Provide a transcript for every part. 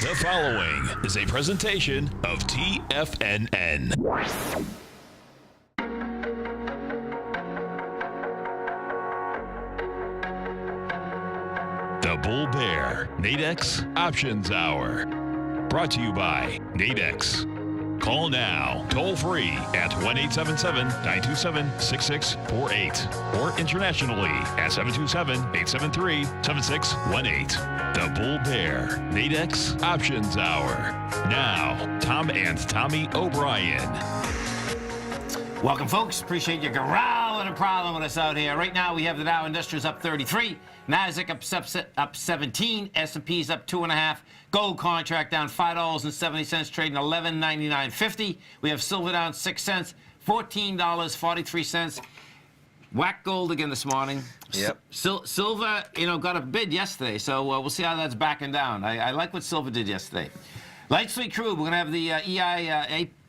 The following is a presentation of TFNN. The Bull Bear Nadex Options Hour. Brought to you by Nadex. Call now, toll free at 1-877-927-6648 or internationally at 727-873-7618. The Bull Bear Nadex Options Hour. Now, Tom and Tommy O'Brien. Welcome, folks. Appreciate you growling and prowling with us out here. Right now, we have the Dow Industrials up 33, Nasdaq up 17, S&P's up 2.5. Gold contract down $5.70, trading $11.9950. We have silver down 6 cents, $14.43. Whack gold again this morning. Yep. Silver, got a bid yesterday, so we'll see how that's backing down. I like what silver did yesterday. Light sweet crude, we're going to have the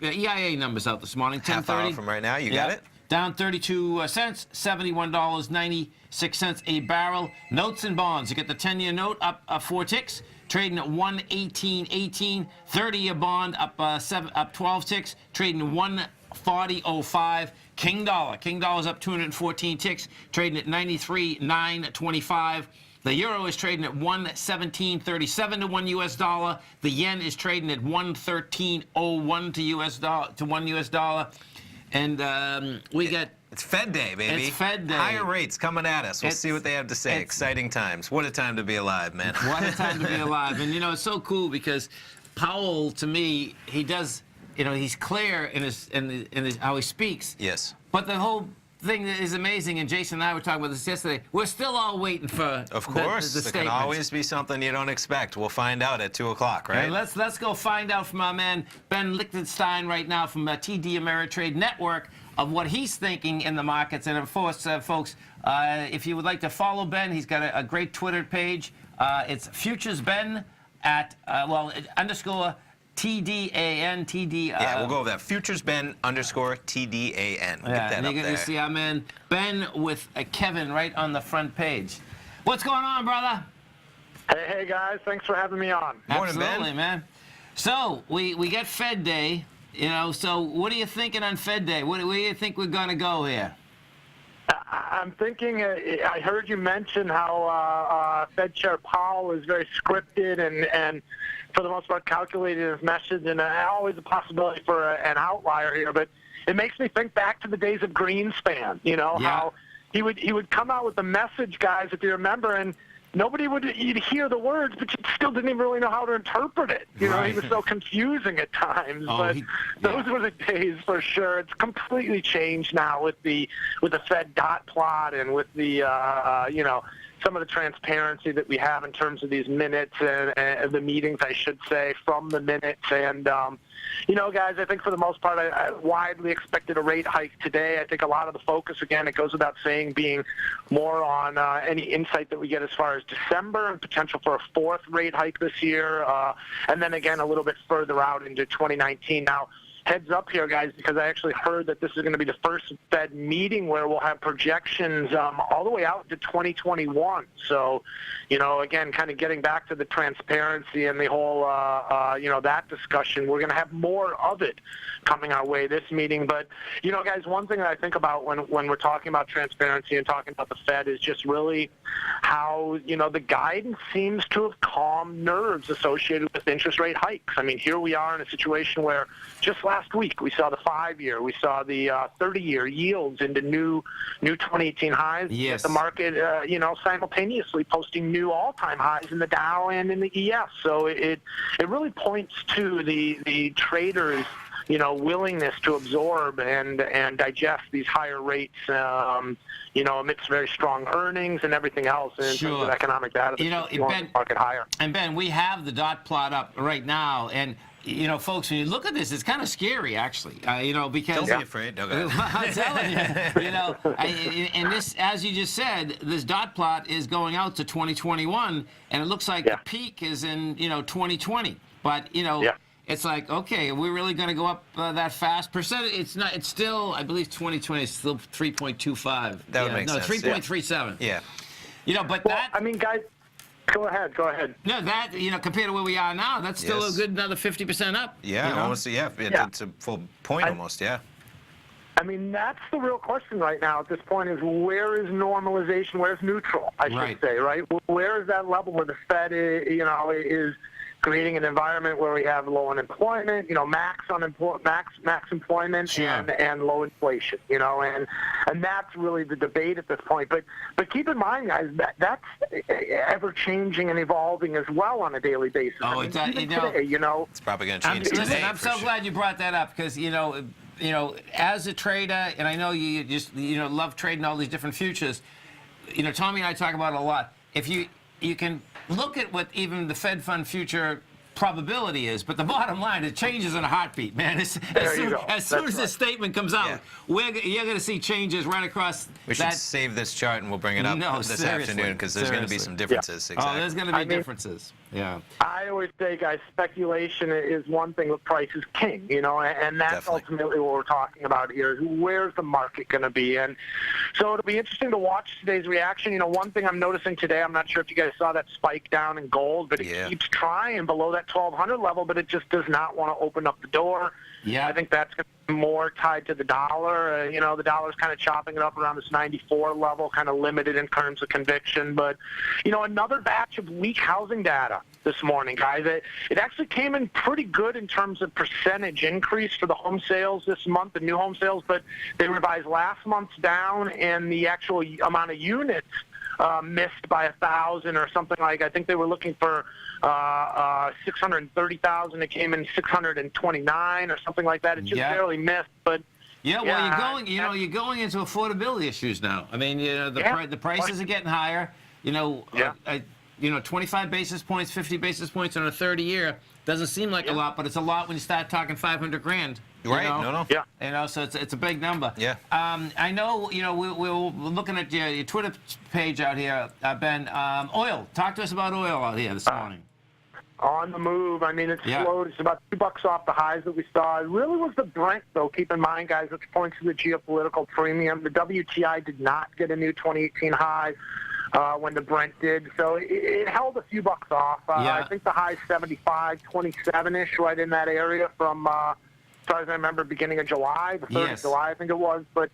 EIA numbers out this morning. 10:30. Half hour from right now, you got it? Down 32 cents, $71.96 a barrel. Notes and bonds, you get the 10-year note up 4 ticks, trading at 118.18. 30-year bond up 12 ticks, trading 140.05. King dollar's up 214 ticks, trading at 93.925. The euro is trading at 117.37 to 1 U.S. dollar. The yen is trading at 113.01 to 1 U.S. dollar. And we get... It's Fed Day, baby. It's Fed Day. Higher rates coming at us. We'll see what they have to say. Exciting times. What a time to be alive, man. What a time to be alive. And, it's so cool because Powell, to me, he does... he's clear in his how he speaks. Yes. But the whole thing that is amazing, and Jason and I were talking about this yesterday, we're still all waiting for Of course. the there can always be something you don't expect. We'll find out at 2 o'clock, right? And let's go find out from our man Ben Lichtenstein right now from TD Ameritrade Network of what he's thinking in the markets. And of course, folks, if you would like to follow Ben, he's got a great Twitter page. It's FuturesBen at _ TDAN, TD. Yeah, we'll go over that. FuturesBen _ TDAN. Get that and up you're going there. to see our man Ben with Kevin right on the front page. What's going on, brother? Hey guys, thanks for having me on. Morning, Ben. Absolutely, man. So we get Fed Day, so what are you thinking on Fed Day? Where do you think we're going to go here? I'm thinking, I heard you mention how Fed Chair Powell is very scripted and for the most part calculated his message, and always a possibility for an outlier here. But it makes me think back to the days of Greenspan, how he would come out with the message, guys, if you remember, and nobody you'd hear the words, but you still didn't even really know how to interpret it. He was so confusing at times. Those were the days for sure. It's completely changed now with the Fed dot plot and with the some of the transparency that we have in terms of these minutes and the meetings, I should say, from the minutes. And, guys, I think for the most part, I widely expected a rate hike today. I think a lot of the focus, again, it goes without saying, being more on any insight that we get as far as December and potential for a 4th rate hike this year. And then, again, a little bit further out into 2019. Now, heads up here, guys, because I actually heard that this is going to be the first Fed meeting where we'll have projections all the way out to 2021. So, again, kind of getting back to the transparency and the whole, that discussion. We're going to have more of it coming our way this meeting. But, guys, one thing that I think about when we're talking about transparency and talking about the Fed is just really how, the guidance seems to have calmed nerves associated with interest rate hikes. I mean, here we are in a situation where just last week we saw the 5-year, we saw the 30-year yields into new 2018 highs. Yes. The market, simultaneously posting new all-time highs in the Dow and in the ES. So it really points to the traders' willingness to absorb and digest these higher rates, amidst very strong earnings and everything else in terms of economic data. Ben, market higher. And Ben, we have the dot plot up right now, and folks, when you look at this, it's kind of scary, actually. Because don't be afraid. Don't go. I'm telling you, and this, as you just said, this dot plot is going out to 2021, and it looks like the peak is in 2020. But it's like, okay, are we really going to go up that fast? It's not. It's still, I believe, 2020 is still 3.25. That would make sense. No, 3.37. Yeah. But Well, I mean, guys. Go ahead. No, that, compared to where we are now, that's still Yes. a good another 50% up. Yeah, almost. Yeah, it's a full point almost. Yeah. I mean, that's the real question right now at this point is where is normalization? Where's neutral, I should say, right? Where is that level where the Fed, is creating an environment where we have low unemployment, max employment and low inflation, and that's really the debate at this point. But keep in mind, guys, that's ever changing and evolving as well on a daily basis. Oh, I mean, even today, It's probably going to change today. Listen, I'm for so sure. glad you brought that up because as a trader, and I know you just love trading all these different futures. Tommy and I talk about it a lot. If you can look at what even the Fed fund future probability is, but the bottom line, it changes in a heartbeat, man. As soon as this statement comes out, you're going to see changes right across. We should save this chart and we'll bring it up this afternoon because there's going to be some differences. Yeah. Oh, there's going to be differences. Yeah. I always say, guys, speculation is one thing, but price is king, and that's ultimately what we're talking about here. Where's the market going to be? And so it'll be interesting to watch today's reaction. One thing I'm noticing today, I'm not sure if you guys saw that spike down in gold, but it keeps trying below that 1,200 level, but it just does not want to open up the door. Yeah. I think that's going to be more tied to the dollar. The dollar's kind of chopping it up around this 94 level, kind of limited in terms of conviction. But, another batch of weak housing data this morning, guys. It actually came in pretty good in terms of percentage increase for the home sales this month, the new home sales, but they revised last month's down, and the actual amount of units missed by 1,000 or something like. I think they were looking for 630,000. It came in 629 or something like that. It just barely missed, but. Yeah, well, you're going into affordability issues now. I mean, the prices are getting higher. 25 basis points, 50 basis points on a 30-year doesn't seem like a lot, but it's a lot when you start talking 500 grand. Right? No. Yeah. So it's a big number. Yeah. I know. We're looking at your Twitter page out here, Ben. Oil. Talk to us about oil out here this morning. On the move. I mean, it's slowed. It's about $2 off the highs that we saw. It really was the Brent, though. Keep in mind, guys, which points to the geopolitical premium. The WTI did not get a new 2018 high when the Brent did, so it held a few bucks off. I think the high 75, 27-ish, right in that area from, as far as I remember, beginning of July, the 3rd of July, I think it was. But,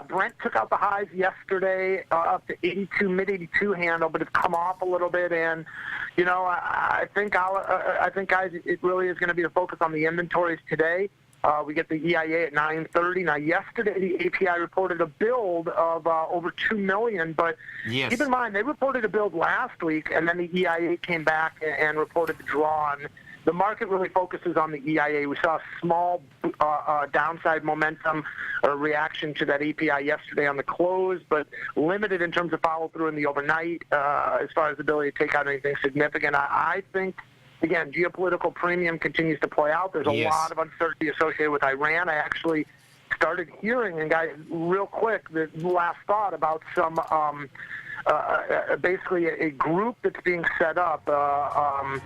Brent took out the highs yesterday up to 82, mid-82 handle, but it's come off a little bit. And, I think, guys, it really is going to be the focus on the inventories today. We get the EIA at 9:30. Now, yesterday, the API reported a build of over 2 million, but keep in mind, they reported a build last week, and then the EIA came back and reported the draw. And the market really focuses on the EIA. We saw a small downside momentum or reaction to that API yesterday on the close, but limited in terms of follow-through in the overnight as far as the ability to take out anything significant. I think, again, geopolitical premium continues to play out. There's a lot of uncertainty associated with Iran. I actually started hearing, and guys, real quick, the last thought about some basically a group that's being set up that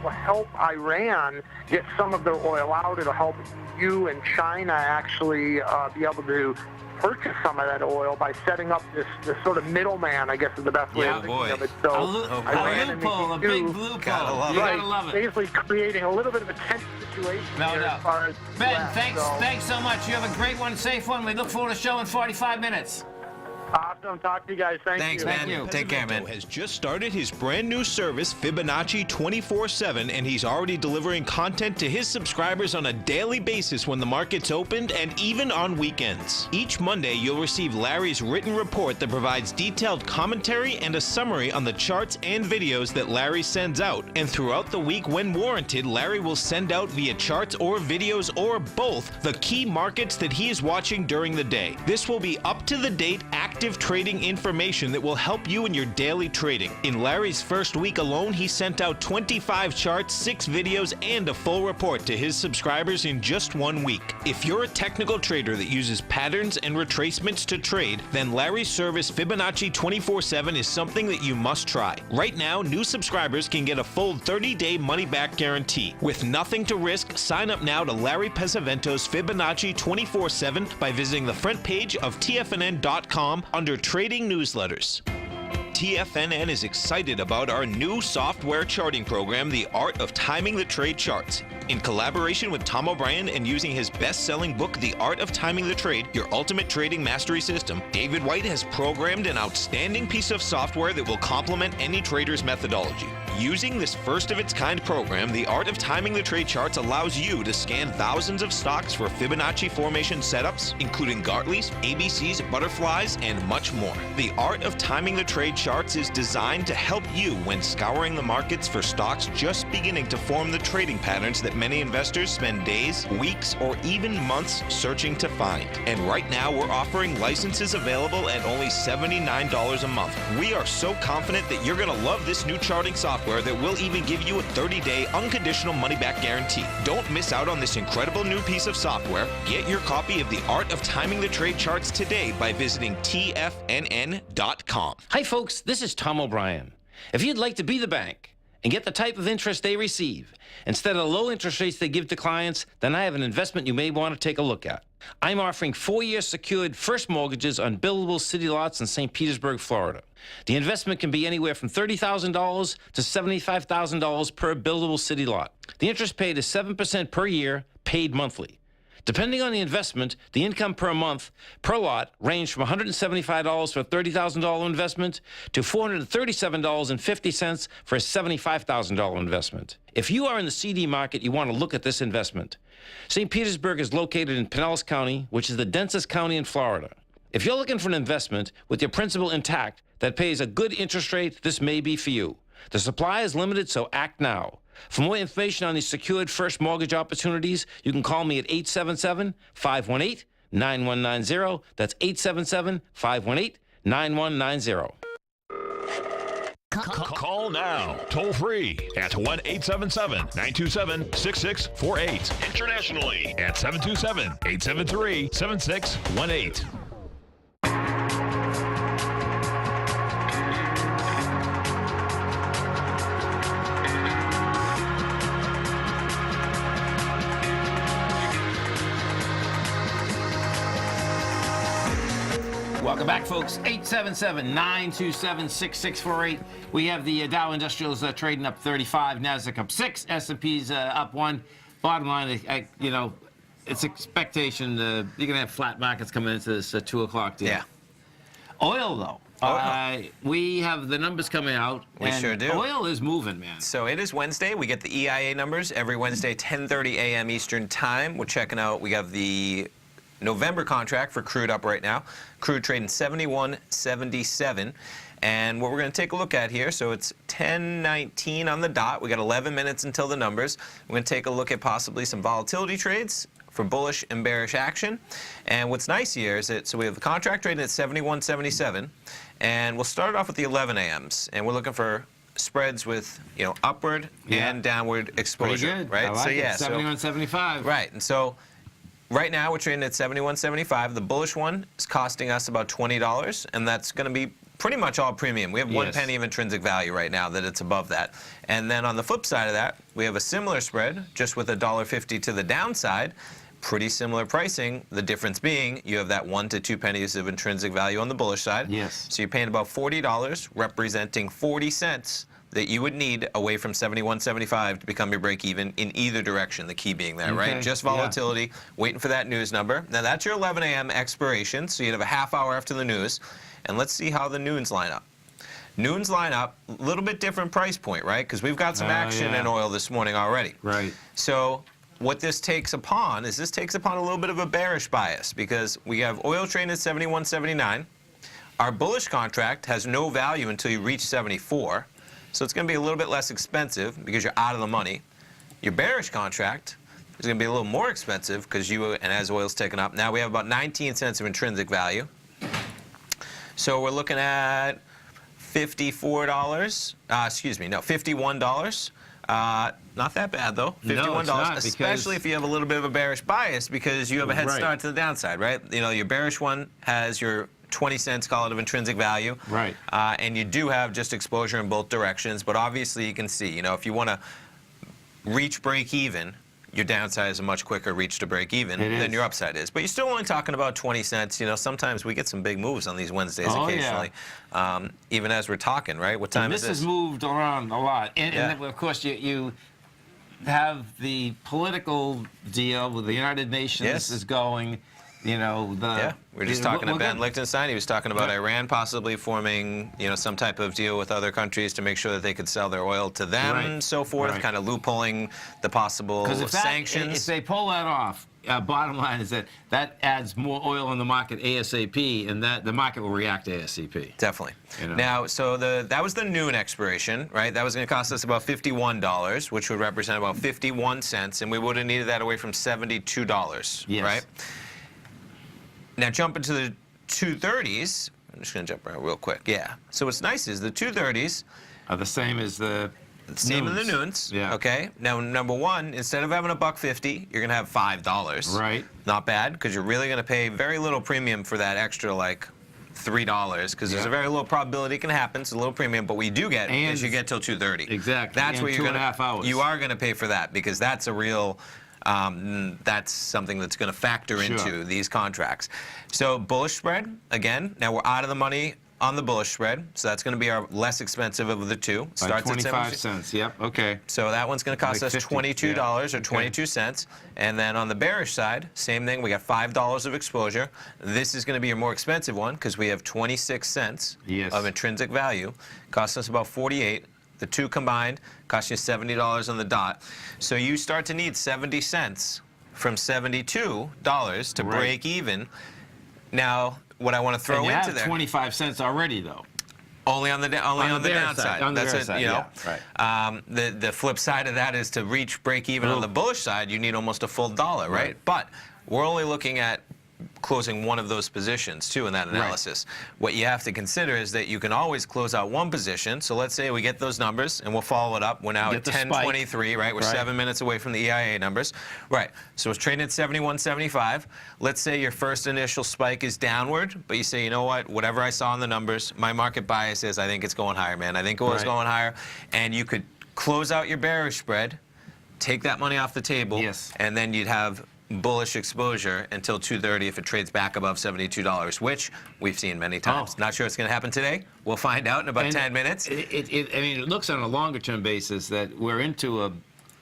will help Iran get some of their oil out. It'll help you and China actually be able to purchase some of that oil by setting up this sort of middleman, I guess is the best way of thinking of it. So a loophole, a big loophole. You gotta love it. Basically creating a little bit of a tense situation here as far as Ben, thanks so much. You have a great one, safe one. We look forward to show in 45 minutes. Awesome. Talk to you guys. Thanks, you. man. Thank you. Take care, man. Has just started his brand new service, Fibonacci 24/7, and he's already delivering content to his subscribers on a daily basis when the market's opened and even on weekends. Each Monday, you'll receive Larry's written report that provides detailed commentary and a summary on the charts and videos that Larry sends out. And throughout the week, when warranted, Larry will send out via charts or videos or both the key markets that he is watching during the day. This will be up-to-the-date, active trading information that will help you in your daily trading. In Larry's first week alone, he sent out 25 charts, 6 videos, and a full report to his subscribers in just 1 week. If you're a technical trader that uses patterns and retracements to trade, then Larry's service Fibonacci 24/7 is something that you must try. Right now, new subscribers can get a full 30-day money-back guarantee. With nothing to risk, sign up now to Larry Pesavento's Fibonacci 24/7 by visiting the front page of TFNN.com under Trading Newsletters. TFNN is excited about our new software charting program, The Art of Timing the Trade Charts. In collaboration with Tom O'Brien and using his best-selling book, The Art of Timing the Trade, Your Ultimate Trading Mastery System, David White has programmed an outstanding piece of software that will complement any trader's methodology. Using this first-of-its-kind program, The Art of Timing the Trade Charts allows you to scan thousands of stocks for Fibonacci formation setups, including Gartleys, ABCs, butterflies, and much more. The Art of Timing the Trade Charts is designed to help you when scouring the markets for stocks just beginning to form the trading patterns that many investors spend days, weeks, or even months searching to find. And right now, we're offering licenses available at only $79 a month. We are so confident that you're going to love this new charting software that will even give you a 30-day unconditional money-back guarantee. Don't miss out on this incredible new piece of software. Get your copy of The Art of Timing the Trade Charts today by visiting TFNN.com. Hi, folks. This is Tom O'Brien. If you'd like to be the bank and get the type of interest they receive instead of the low interest rates they give to clients, then I have an investment you may want to take a look at. I'm offering 4-year secured first mortgages on buildable city lots in St. Petersburg, Florida. The investment can be anywhere from $30,000 to $75,000 per buildable city lot. The interest paid is 7% per year, paid monthly. Depending on the investment, the income per month per lot ranged from $175 for a $30,000 investment to $437.50 for a $75,000 investment. If you are in the CD market, you want to look at this investment. St. Petersburg is located in Pinellas County, which is the densest county in Florida. If you're looking for an investment with your principal intact that pays a good interest rate, this may be for you. The supply is limited, so act now. For more information on these secured first mortgage opportunities, you can call me at 877-518-9190. That's 877-518-9190. Call now, toll free at 1-877-927-6648. Internationally at 727-873-7618. Welcome back, folks. 877-927-6648. We have the Dow Industrials trading up 35, Nasdaq up 6, S&P's up 1. Bottom line, it's expectation you're going to have flat markets coming into this 2 o'clock deal. Yeah. Oil, though. We have the numbers coming out. We sure do. Oil is moving, man. So it is Wednesday. We get the EIA numbers every Wednesday, 10:30 a.m. Eastern Time. We're checking out. We have the November contract for crude up right now. Crude trading 71.77. And what we're going to take a look at here, so it's 10:19 on the dot. We got 11 minutes until the numbers. We're going to take a look at possibly some volatility trades for bullish and bearish action. And what's nice here is that, so we have the contract trading at 71.77, and we'll start off with the 11 a.m.s, and we're looking for spreads with, upward and downward exposure. Pretty good. Right? I like it. 71.75. Right. And so right now we're trading at 71.75. The bullish one is costing us about $20, and that's going to be pretty much all premium. We have 1 penny of intrinsic value right now that it's above that. And then on the flip side of that, we have a similar spread, just with $1.50 to the downside. Pretty similar pricing, the difference being you have that 1 to 2 pennies of intrinsic value on the bullish side. Yes. So you're paying about $40, representing 40 cents that you would need away from 71.75 to become your break even in either direction, the key being there, right? Just volatility, waiting for that news number. Now that's your 11 a.m. expiration, so you'd have a half hour after the news. And let's see how the noons line up. Noons line up, a little bit different price point, right? Because we've got some action in oil this morning already. Right. So what this takes upon is a little bit of a bearish bias, because we have oil trading at 71.79. Our bullish contract has no value until you reach 74. So it's going to be a little bit less expensive because you're out of the money. Your bearish contract is going to be a little more expensive because as oil's taken up, now we have about 19 cents of intrinsic value. So we're looking at $51. Not that bad, though. $51, no, it's not, especially if you have a little bit of a bearish bias, because you have a head start to the downside, right? Your bearish one has your 20 cents, call it, of intrinsic value. Right. And you do have just exposure in both directions. But obviously, you can see, if you want to reach break even, your downside is a much quicker reach to break even It than is. your upside is. But you're still only talking about 20 cents. You know, sometimes we get some big moves on these Wednesdays Oh, occasionally, even as we're talking, right? What time And is this this? has moved around a lot. And Yeah. then, of course, you have the political deal with the United Nations Yes. is going, you know, the... Yeah, we were just talking to we're Ben good. Lichtenstein. He was talking about Right. Iran possibly forming, you know, some type of deal with other countries to make sure that they could sell their oil to them, Right. and so forth, Right. kind of loopholing the possible 'Cause if sanctions. they pull that off, bottom line is that adds more oil in the market ASAP, and that the market will react ASAP. Definitely. You know. Now, so that was the noon expiration, right? That was going to cost us about $51, which would represent about 51 cents, and we would have needed that away from $72, Yes. right? Now, jump into the 230s. I'm just going to jump around real quick. Yeah. So what's nice is the 230s, Are the same as the same in the noons. noons. Yeah. Okay. Now, number one, instead of having $1.50, you're going to have $5. Right. Not bad, because you're really going to pay very little premium for that extra, like, $3, because there's Yeah. a very low probability it can happen. It's a little premium, but what you do get And- is you get till 2:30. Exactly. That's And where you're 2.5 hours. You are going to pay for that, because that's a real. That's something that's going to factor Sure. into these contracts. So bullish spread again. Now we're out of the money on the bullish spread, so that's going to be our less expensive of the two. by Starts at 25 cents. Yep. Okay. so that one's going to cost Like us 50, $22 yeah. or 22 cents. And then on the bearish side, same thing. We got $5 of exposure. This is going to be your more expensive one because we have 26 cents Yes. of intrinsic value. Costs us about 48. The two combined cost you $70 on the dot. So you start to need 70 cents from $72 to Right. break even. Now, what I want to throw And you into have there. 25 cents already, though. Only on the bear downside. side, on the That's bear it. side, You know, yeah, the flip side of that is to reach break even on Ooh. the bullish side, you need almost a full dollar, right? Right. But we're only looking at closing one of those positions too in that analysis. What you have to consider is that you can always close out one position. So let's say we get those numbers and we'll follow it up. We're now Get at the spike. 10:23, right? We're Right. 7 minutes away from the EIA numbers. Right. So it's trading at 71.75. Let's say your first initial spike is downward, but you say, you know what? Whatever I saw in the numbers, my market bias is I think it's going higher, man. I think oil's Right. going higher. And you could close out your bearish spread, take that money off the table, Yes. and then you'd have bullish exposure until 2:30 if it trades back above $72, which we've seen many times. Oh. Not sure it's going to happen today. We'll find out in about And 10 minutes. I mean, it looks on a longer term basis that we're into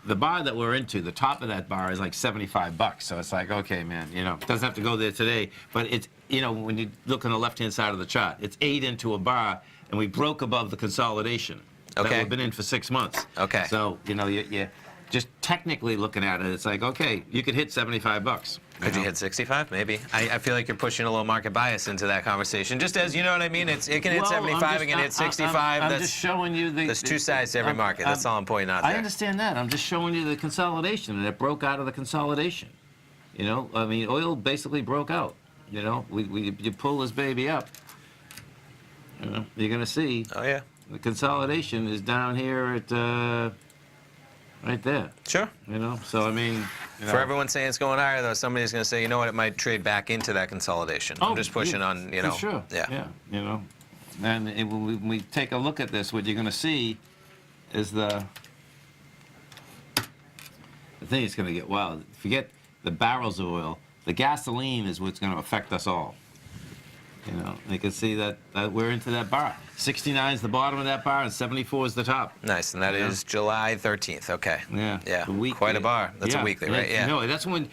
the bar that we're into, the top of that bar is like $75. So it's like, okay, man, you know, it doesn't have to go there today, but it's, you know, when you look on the left-hand side of the chart, it's 8 into a bar, and we broke above the consolidation. Okay. That we've been in for 6 months. Okay. So, you know, you just technically looking at it, it's like, okay, you could hit $75. Could you know? hit 65? Maybe. I feel like you're pushing a little market bias into that conversation. Just as, you know what I mean? It can hit Well, 75, it can hit 65. I'm That's, just showing you the. there's two sides to every market. That's all I'm pointing out I there. understand that. I'm just showing you the consolidation, and it broke out of the consolidation. You know, I mean, oil basically broke out. You know, you pull this baby up. You know, you're gonna see Oh, yeah. the consolidation is down here at right there. Sure. You know, so I mean, you know, For everyone saying it's going higher, though, somebody's going to say, you know what, it might trade back into that consolidation. I'm just pushing yeah, on, you for know. sure. Yeah. You know, and when we take a look at this, what you're going to see is the thing is going to get wild. Forget the barrels of oil. The gasoline is what's going to affect us all. You know, you can see that we're into that bar. 69 is the bottom of that bar, and 74 is the top. Nice, and that Yeah. is July 13th. Okay. Yeah. Yeah. The week- Quite a bar. That's a weekly, right? Yeah. No, that's when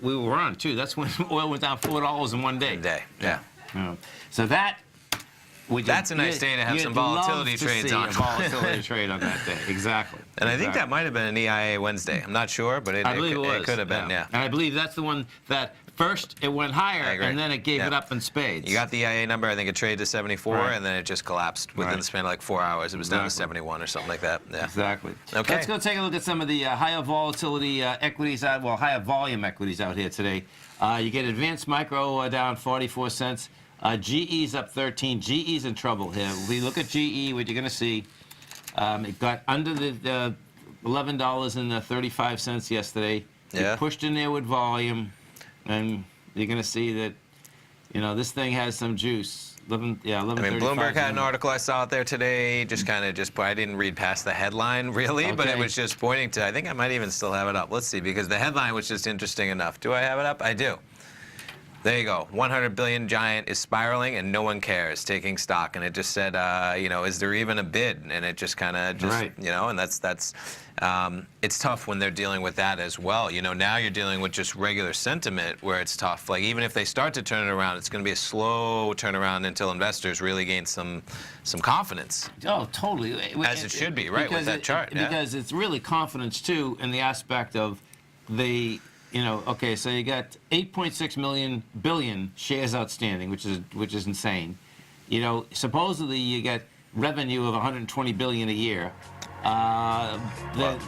we were on too. That's when oil went down $4 in one day. One day, yeah. Yeah. So that. That's a nice day to have some volatility trades on. A volatility trade on that day. Exactly. And I think Exactly. that might have been an EIA Wednesday. I'm not sure, but I believe it was. could have been, yeah. And I believe that's the one that first it went I higher agree. and then it gave Yeah. it up in spades. You got the EIA number. I think it traded to 74, Right. and then it just collapsed within Right. the span of like 4 hours. It was down to Exactly. 71 or something like that. Yeah. Exactly. Okay. Let's go take a look at some of the higher volatility equities out, well, higher volume equities out here today. You get Advanced Micro down 44 cents. GE's up 13. GE's in trouble here. We look at GE, what you're going to see, it got under the $11.35 yesterday. Yeah. It pushed in there with volume, and you're going to see that, you know, this thing has some juice. 11. Yeah, 11. I mean, Bloomberg had an article I saw out there today, I didn't read past the headline really, but it was just pointing to, I think I might even still have it up. Let's see, because the headline was just interesting enough. Do I have it up? I do. There you go. 100 billion giant is spiraling and no one cares, taking stock. And it just said, is there even a bid? And it just kind of and that's it's tough when they're dealing with that as well. Now you're dealing with just regular sentiment where it's tough. Like, even if they start to turn it around, it's going to be a slow turnaround until investors really gain some confidence. Oh, totally. As it should be, right, with that chart. Because it's really confidence, too, in the aspect of the... okay, so you got 8.6 billion shares outstanding, which is insane. Supposedly you get revenue of 120 billion a year.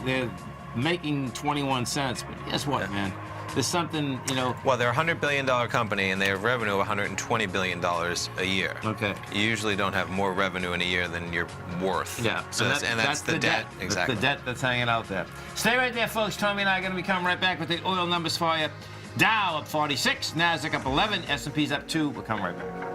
They're making 21 cents, but guess what, man? There's something, Well, they're a $100 billion company, and they have revenue of $120 billion a year. Okay. You usually don't have more revenue in a year than you're worth. Yeah. So that's the debt. Exactly. That's the debt that's hanging out there. Stay right there, folks. Tommy and I are going to be coming right back with the oil numbers for you. Dow up 46, Nasdaq up 11, S&P's up 2. We'll come right back.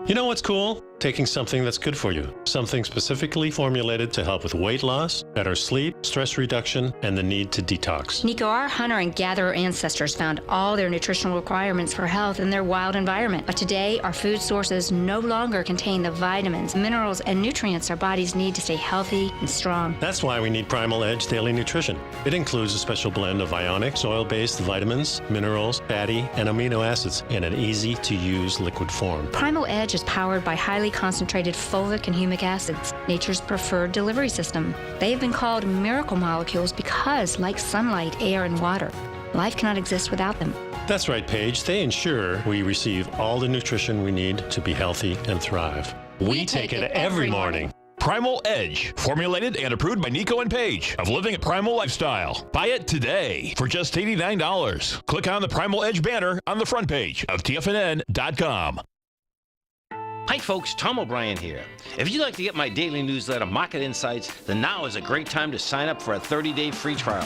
You know what's cool? Taking something that's good for you. Something specifically formulated to help with weight loss, better sleep, stress reduction, and the need to detox. Nico, our hunter and gatherer ancestors found all their nutritional requirements for health in their wild environment. But today, our food sources no longer contain the vitamins, minerals, and nutrients our bodies need to stay healthy and strong. That's why we need Primal Edge Daily Nutrition. It includes a special blend of ionic, soil-based vitamins, minerals, fatty, and amino acids in an easy-to-use liquid form. Primal Edge is powered by highly concentrated fulvic and humic acids, nature's preferred delivery system. They have been called miracle molecules because, like sunlight, air, and water, life cannot exist without them. That's right, Paige. They ensure we receive all the nutrition we need to be healthy and thrive. We take it every morning. Primal Edge, formulated and approved by Nico and Paige of Living a Primal Lifestyle. Buy it today for just $89. Click on the Primal Edge banner on the front page of TFNN.com. Hi folks, Tom O'Brien here. If you'd like to get my daily newsletter, Market Insights, then now is a great time to sign up for a 30-day free trial.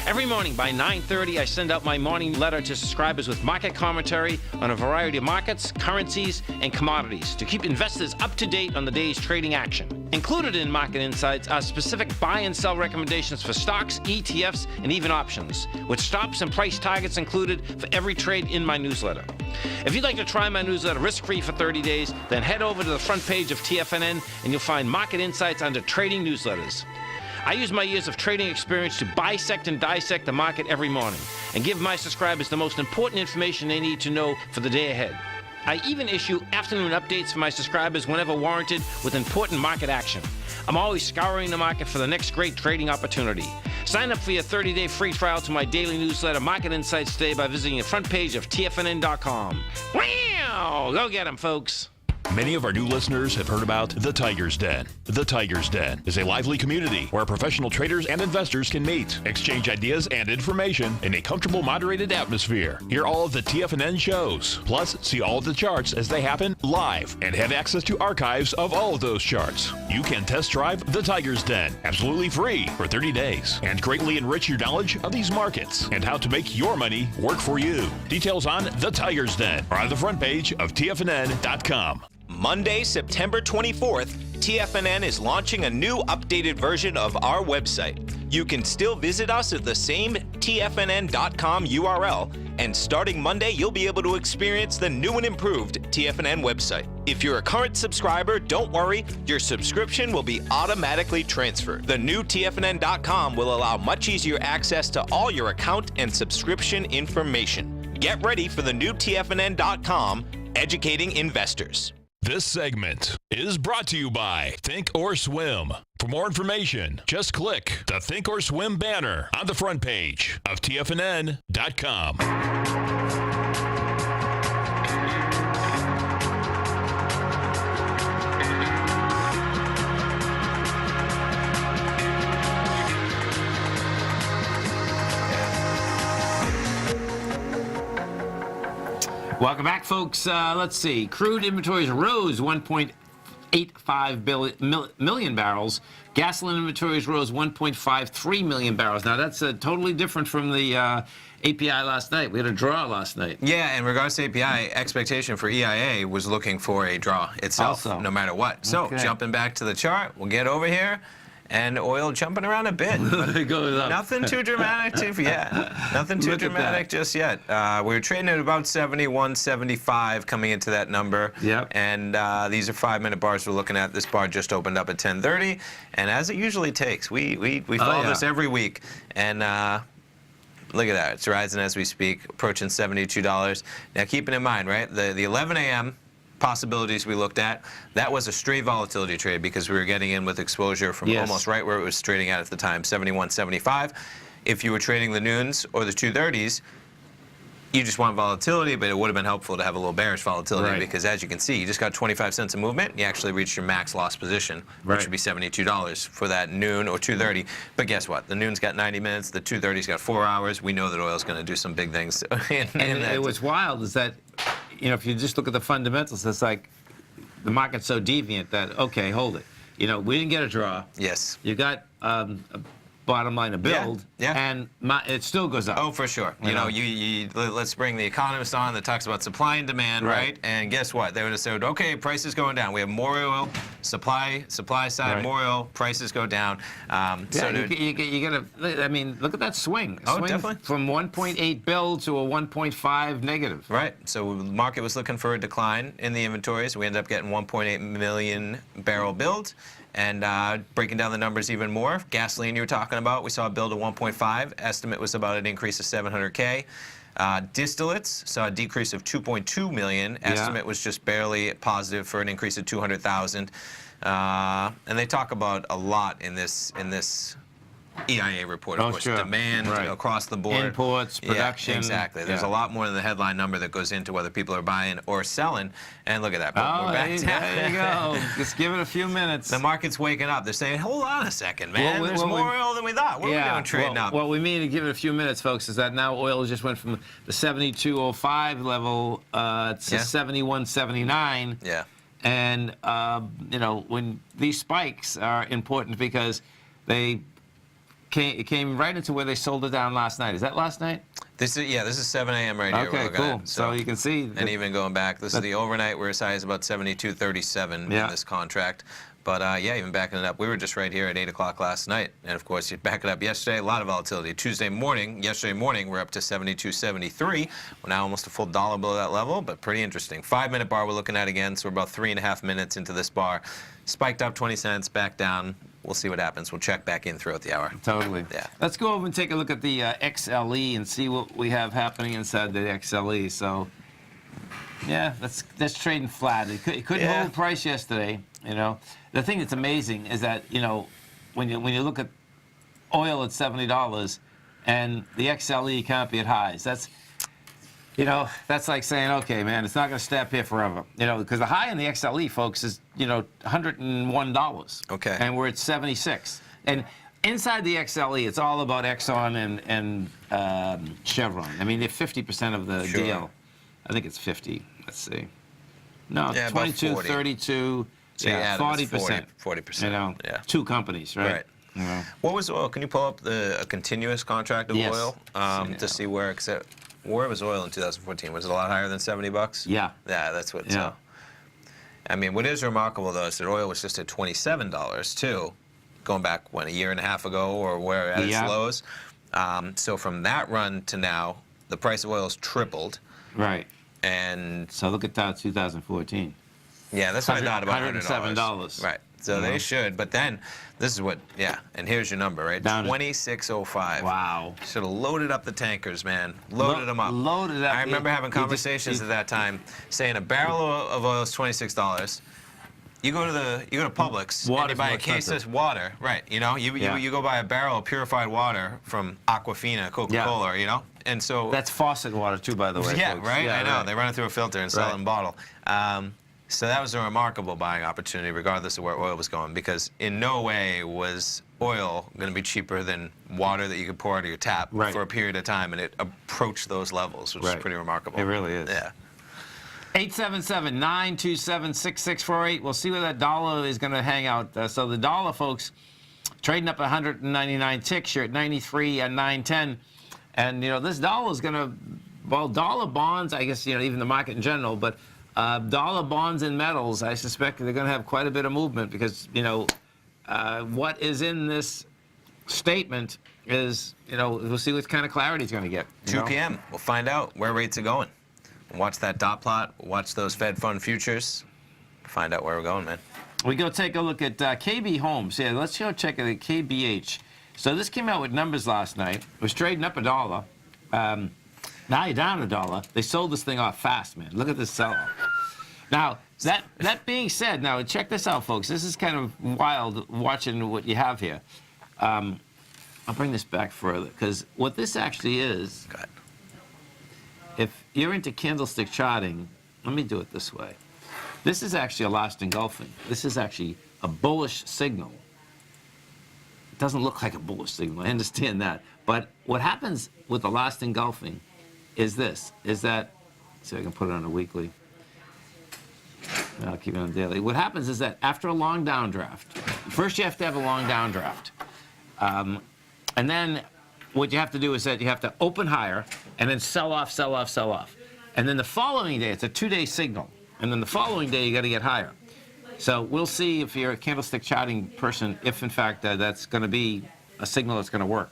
Every morning by 9:30, I send out my morning letter to subscribers with market commentary on a variety of markets, currencies, and commodities to keep investors up to date on the day's trading action. Included in Market Insights are specific buy and sell recommendations for stocks, ETFs, and even options, with stops and price targets included for every trade in my newsletter. If you'd like to try my newsletter risk-free for 30 days, then head over to the front page of TFNN and you'll find Market Insights under Trading Newsletters. I use my years of trading experience to bisect and dissect the market every morning and give my subscribers the most important information they need to know for the day ahead. I even issue afternoon updates for my subscribers whenever warranted with important market action. I'm always scouring the market for the next great trading opportunity. Sign up for your 30-day free trial to my daily newsletter, Market Insights, today by visiting the front page of TFNN.com. Wow! Go get them, folks. Many of our new listeners have heard about The Tiger's Den. The Tiger's Den is a lively community where professional traders and investors can meet, exchange ideas and information in a comfortable, moderated atmosphere. Hear all of the TFNN shows, plus see all of the charts as they happen live and have access to archives of all of those charts. You can test drive The Tiger's Den absolutely free for 30 days and greatly enrich your knowledge of these markets and how to make your money work for you. Details on The Tiger's Den are on the front page of TFNN.com. Monday, September 24th, TFNN is launching a new updated version of our website. You can still visit us at the same TFNN.com URL, and starting Monday, you'll be able to experience the new and improved TFNN website. If you're a current subscriber, don't worry, your subscription will be automatically transferred. The new TFNN.com will allow much easier access to all your account and subscription information. Get ready for the new TFNN.com, educating investors. This segment is brought to you by Think or Swim. For more information, just click the Think or Swim banner on the front page of TFNN.com. Welcome back, folks. Let's see. Crude inventories rose 1.8% 1.85 million barrels. Gasoline inventories rose 1.53 million barrels. Now, that's totally different from the API last night. We had a draw last night. Yeah, in regards to API, expectation for EIA was looking for a draw itself, Also. no matter what. So, Okay. jumping back to the chart, we'll get over here. And oil jumping around a bit. But It goes up. nothing too dramatic nothing too Look at dramatic that. just yet. We were trading at about 71, 75 coming into that number. Yep. And these are 5-minute bars we're looking at. This bar just opened up at 10:30. And as it usually takes, we follow yeah. this every week. And look at that. It's rising as we speak, approaching $72. Now, keeping in mind, right, the 11 a.m. possibilities we looked at, that was a straight volatility trade because we were getting in with exposure from Yes. almost right where it was trading at the time, 71, 75. If you were trading the noons or the 230s, you just want volatility, but it would have been helpful to have a little bearish volatility Right. because, as you can see, you just got 25 cents of movement. You actually reached your max loss position, Right. which would be $72 for that noon or 230. But guess what? The noon's got 90 minutes. The 230's got 4 hours. We know that oil's going to do some big things. And it was wild is that, you know, if you just look at the fundamentals, it's like the market's so deviant that, okay, hold it. You know, we didn't get a draw. Yes. You got a bottom line to build, Yeah. and it still goes up. Oh, for sure. You know, let's bring the economist on that talks about supply and demand, Right. right? And guess what? They would have said, okay, price is going down. We have more oil, supply side, Right. more oil, prices go down. So Yeah, to- you gotta. I mean, look at that swing. Oh, Swing definitely. From 1.8 bill to a 1.5 negative. Right. So the market was looking for a decline in the inventories. We ended up getting 1.8 million barrel build. And breaking down the numbers even more, gasoline you were talking about, we saw a build of 1.5. Estimate was about an increase of 700K. Distillates saw a decrease of 2.2 million. Estimate was just barely positive for an increase of 200,000. And they talk about a lot in this EIA report, of Oh, course, sure. demand Right. across the board. Imports, production. Yeah, exactly. There's Yeah. a lot more than the headline number that goes into whether people are buying or selling. And look at that. Oh, We're back there you go. Just give it a few minutes. The market's waking up. They're saying, hold on a second, man. Well, There's well, more oil than we thought. What are we doing trading up? What we mean to give it a few minutes, folks, is that now oil just went from the 72.05 level to 71.79. Yeah. And, you know, when these spikes are important because they came right into where they sold it down last night. Is that last night? This is 7 a.m. right here. we're Okay, looking cool. at. So you can see. And even going back, this is the overnight. We're as high as about 72.37 in this contract. But yeah, even backing it up, we were just right here at 8 o'clock last night. And of course, you back it up yesterday, a lot of volatility. Yesterday morning, we're up to 72.73. We're now almost a full dollar below that level, but pretty interesting. 5-minute bar we're looking at again, so we're about 3.5 minutes into this bar. Spiked up 20 cents, back down. We'll see what happens. We'll check back in throughout the hour. Totally. Yeah. Let's go over and take a look at the XLE and see what we have happening inside the XLE. So, yeah, that's trading flat. It couldn't hold price yesterday. You know, the thing that's amazing is that, you know, when you look at oil at $70 and the XLE can't be at highs. That's, you know, that's like saying, okay, man, it's not going to stay up here forever. You know, because the high in the XLE, folks, is, you know, $101. Okay. And we're at 76. And inside the XLE, it's all about Exxon and Chevron. I mean, they're 50% of the Sure. deal. I think it's 50. Let's see. No, Yeah, about 22, 40. 32, So you add them, it's 40%. 40%. You know, Yeah. two companies, right? Right. Yeah. What was oil? Can you pull up a continuous contract of Yes. oil to see where was oil in 2014? Was it a lot higher than $70? Yeah. Yeah, that's what. Yeah. I mean, what is remarkable though is that oil was just at $27 too, going back a year and a half ago or where at its lows. So from that run to now, the price of oil has tripled. Right. And So look at that, 2014. yeah, that's what I thought about $107. Right. So they should, but then this is what, and here's your number, right? Down to- 2605. Wow. Should have loaded up the tankers, man. Loaded them up. Loaded up. I remember having You just- conversations at that time saying a barrel of oil is $26. You go to Publix and Water's you buy more a case expensive. of water, right? You know, you go buy a barrel of purified water from Aquafina, Coca-Cola, you know, and so That's faucet water too, by the way. yeah, folks. right. Yeah, I know right. they run it through a filter and sell Right. it in bottle. So that was a remarkable buying opportunity, regardless of where oil was going, because in no way was oil going to be cheaper than water that you could pour out of your tap Right. for a period of time, and it approached those levels, which is Right. pretty remarkable. It really is. Yeah. 877-927-6648. We'll see where that dollar is going to hang out. So the dollar, folks, trading up 199 ticks. You're at 93 and 910. And, this dollar is going to, well, dollar bonds, I guess, even the market in general, but dollar bonds and metals, I suspect they're going to have quite a bit of movement because, what is in this statement is, we'll see what kind of clarity it's going to get. 2 p.m. We'll find out where rates are going. Watch that dot plot. Watch those Fed fund futures. Find out where we're going, man. We go take a look at KB Homes. Yeah, let's go check at KBH. So this came out with numbers last night. It was trading up $1. Now you're down $1. They sold this thing off fast, man. Look at this sell-off. Now, that being said, now check this out, folks. This is kind of wild watching what you have here. I'll bring this back further because what this actually is, if you're into candlestick charting, let me do it this way. This is actually a last engulfing. This is actually a bullish signal. It doesn't look like a bullish signal. I understand that. But what happens with the last engulfing is this, is that, see if I can put it on a weekly. I'll keep it on daily. What happens is that after a long downdraft, first you have to have a long downdraft. And then what you have to do is that you have to open higher and then sell off, sell off, sell off. And then the following day, it's a 2-day signal. And then the following day, you got to get higher. So we'll see if you're a candlestick charting person, if in fact that's going to be a signal that's going to work.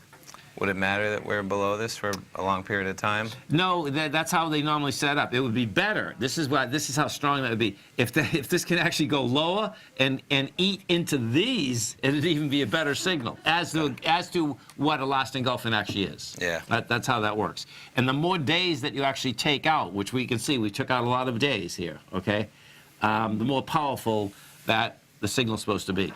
Would it matter that we're below this for a long period of time? No, that's how they normally set up. It would be better. This is how strong that would be. If this can actually go lower and eat into these, it would even be a better signal as to what a last engulfing actually is. Yeah. That's how that works. And the more days that you actually take out, which we can see, we took out a lot of days here, okay? The more powerful that the signal's supposed to be.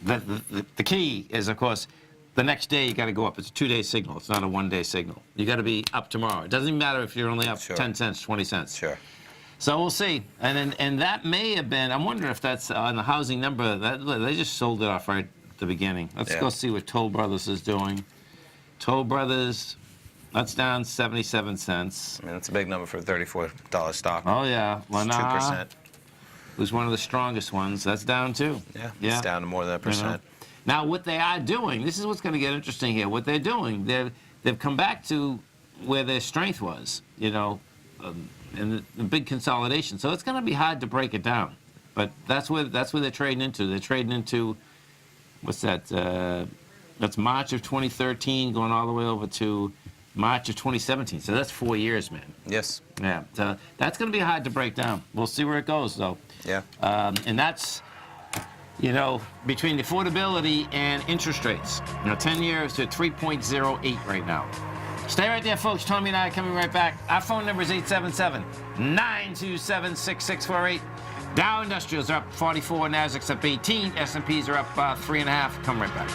The key is, of course, the next day you got to go up. It's a 2-day signal. It's not a 1-day signal. You got to be up tomorrow. It doesn't even matter if you're only up 10 cents, 20 cents. Sure. So we'll see. And that may have been, I'm wondering if that's on the housing number. They just sold it off right at the beginning. Let's go see what Toll Brothers is doing. Toll Brothers, that's down 77 cents. I mean, that's a big number for a $34 stock. Oh, yeah. It's 2%. Was one of the strongest ones. That's down, too. Yeah, it's down to more than a percent. Now, what they are doing, this is what's going to get interesting here. What they're doing, they've come back to where their strength was, and the big consolidation. So it's going to be hard to break it down. But that's where they're trading into. They're trading into, what's that? That's March of 2013 going all the way over to March of 2017. So that's 4 years, man. Yes. Yeah. So that's going to be hard to break down. We'll see where it goes, though. Yeah. And that's, between affordability and interest rates. 10 years to 3.08 right now. Stay right there, folks. Tommy and I are coming right back. Our phone number is 877-927-6648. Dow Industrials are up 44, Nasdaq's up 18, S&Ps are up 3.5. Come right back.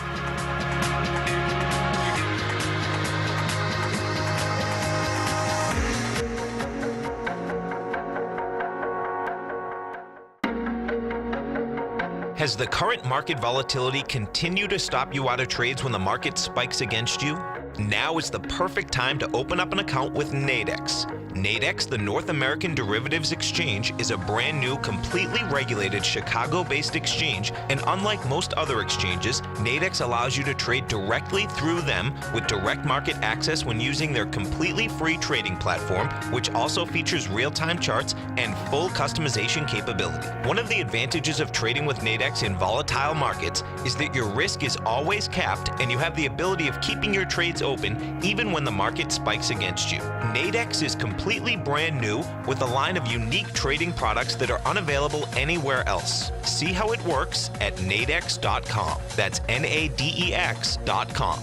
Has the current market volatility continued to stop you out of trades when the market spikes against you? Now is the perfect time to open up an account with Nadex. Nadex, the North American Derivatives Exchange, is a brand new, completely regulated Chicago-based exchange, and unlike most other exchanges, Nadex allows you to trade directly through them with direct market access when using their completely free trading platform, which also features real-time charts and full customization capability. One of the advantages of trading with Nadex in volatile markets is that your risk is always capped and you have the ability of keeping your trades open even when the market spikes against you. Nadex is completely brand new with a line of unique trading products that are unavailable anywhere else. See how it works at nadex.com. That's NADEX.com.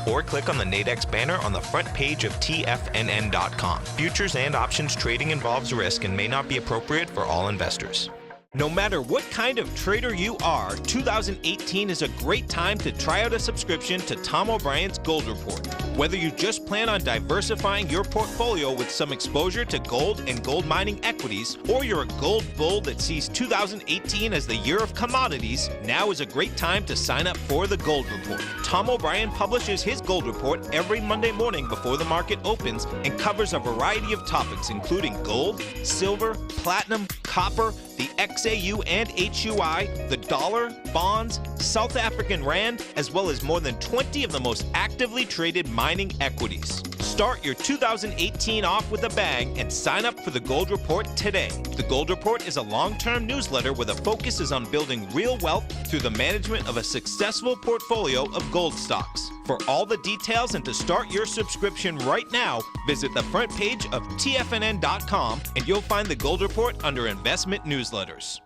Or click on the Nadex banner on the front page of TFNN.com. Futures and options trading involves risk and may not be appropriate for all investors. No matter what kind of trader you are, 2018 is a great time to try out a subscription to Tom O'Brien's Gold Report. Whether you just plan on diversifying your portfolio with some exposure to gold and gold mining equities, or you're a gold bull that sees 2018 as the year of commodities, now is a great time to sign up for the Gold Report. Tom O'Brien publishes his Gold Report every Monday morning before the market opens and covers a variety of topics including gold, silver, platinum, copper, the XAU and HUI, the dollar, bonds, South African rand, as well as more than 20 of the most actively traded mining equities. Start your 2018 off with a bang and sign up for the Gold Report today. The Gold Report is a long-term newsletter where the focus is on building real wealth through the management of a successful portfolio of gold stocks. For all the details and to start your subscription right now, visit the front page of TFNN.com and you'll find the Gold Report under Investment Newsletters.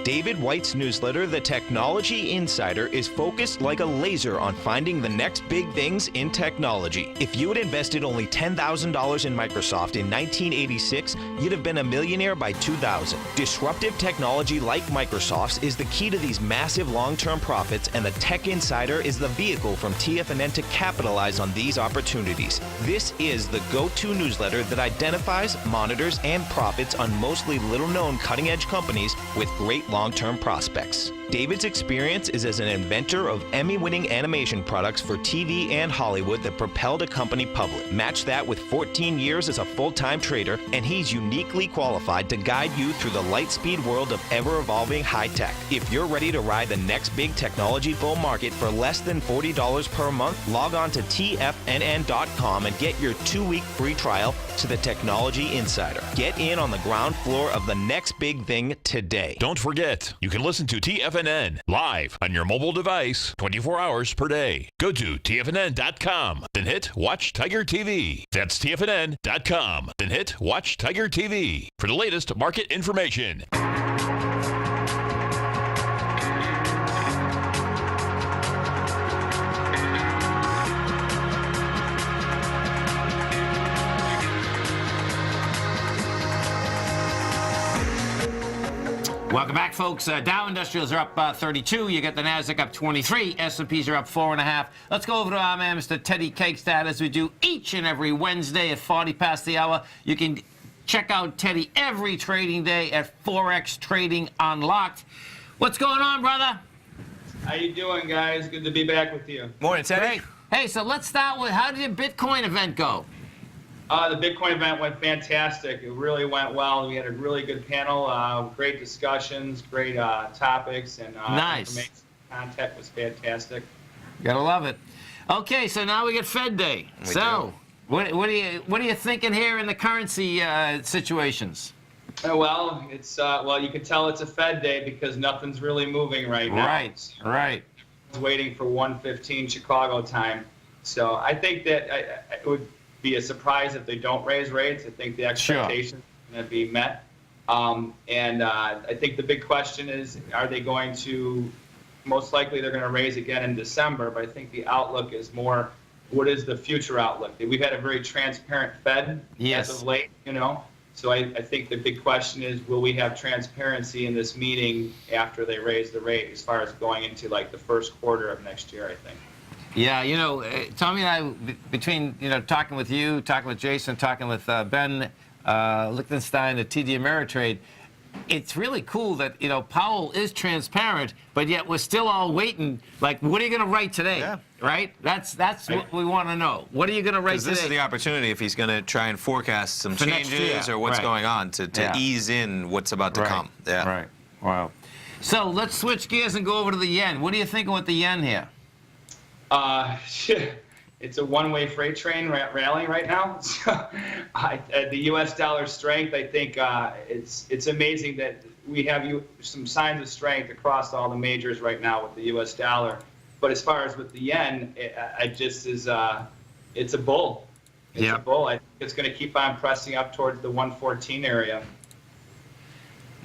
David White's newsletter, The Technology Insider, is focused like a laser on finding the next big things in technology. If you had invested only $10,000 in Microsoft in 1986, you'd have been a millionaire by 2000. Disruptive technology like Microsoft's is the key to these massive long-term profits, and the Tech Insider is the vehicle from TFNN to capitalize on these opportunities. This is the go-to newsletter that identifies, monitors, and profits on mostly little-known cutting-edge companies with great long-term prospects. David's experience is as an inventor of Emmy-winning animation products for TV and Hollywood that propelled a company public. Match that with 14 years as a full-time trader, and he's uniquely qualified to guide you through the light-speed world of ever-evolving high-tech. If you're ready to ride the next big technology bull market for less than $40 per month, log on to TFNN.com and get your 2-week free trial to the Technology Insider. Get in on the ground floor of the next big thing today. Don't forget, you can listen to TFNN live on your mobile device 24 hours per day. Go to TFNN.com, then hit Watch Tiger TV. That's TFNN.com, then hit Watch Tiger TV for the latest market information. Welcome back, folks. Dow Industrials are up 32. You get the Nasdaq up 23. S&Ps are up 4.5. Let's go over to our man, Mr. Teddy Cakestad, as we do each and every Wednesday at 40 past the hour. You can check out Teddy every trading day at Forex Trading Unlocked. What's going on, brother? How you doing, guys? Good to be back with you. Morning, Teddy. Great. Hey, so let's start with, how did your Bitcoin event go? The Bitcoin event went fantastic. It really went well. We had a really good panel, great discussions, great topics, and nice. Information content was fantastic. Gotta love it. Okay, so now we get Fed Day. What are you thinking here in the currency situations? Well, it's you can tell it's a Fed Day because nothing's really moving right now. Right. I was waiting for 1:15 Chicago time, so I think that it would be a surprise if they don't raise rates. I think the expectations are going to be met. I think the big question is, are they going to, most likely they're going to raise again in December, but I think the outlook is more, what is the future outlook? We've had a very transparent Fed as of late, So I think the big question is, will we have transparency in this meeting after they raise the rate as far as going into like the first quarter of next year, I think. Yeah, Tommy and I, between, talking with you, talking with Jason, talking with Ben Lichtenstein at TD Ameritrade, it's really cool that, Powell is transparent, but yet we're still all waiting, like, what are you going to write today? Yeah. Right? That's what we want to know. What are you going to write today? This is the opportunity if he's going to try and forecast some For next year. changes or what's going on to ease in what's about to come. Yeah. Right. Wow. So let's switch gears and go over to the yen. What are you thinking with the yen here? It's a one-way freight train rallying right now. So, the U.S. dollar strength, I think it's amazing that we have some signs of strength across all the majors right now with the U.S. dollar. But as far as with the yen, it's a bull. It's a bull. I think it's going to keep on pressing up towards the 114 area.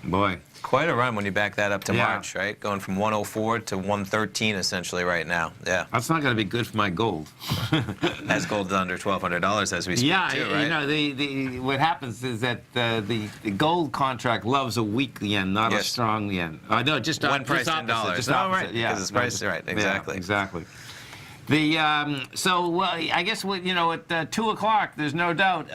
Boy. Quite a run when you back that up to Yeah. March, right? Going from 104 to 113 essentially right now. Yeah. That's not going to be good for my gold. As gold's under $1,200 as we speak Yeah, too, right? you know, what happens is that the gold contract loves a weak yen, not a Yes. strong yen. No, just When just priced in opposite, dollars. just No, opposite, right, yeah. because it's priced right, exactly. Yeah, exactly. So I guess at 2 o'clock, there's no doubt.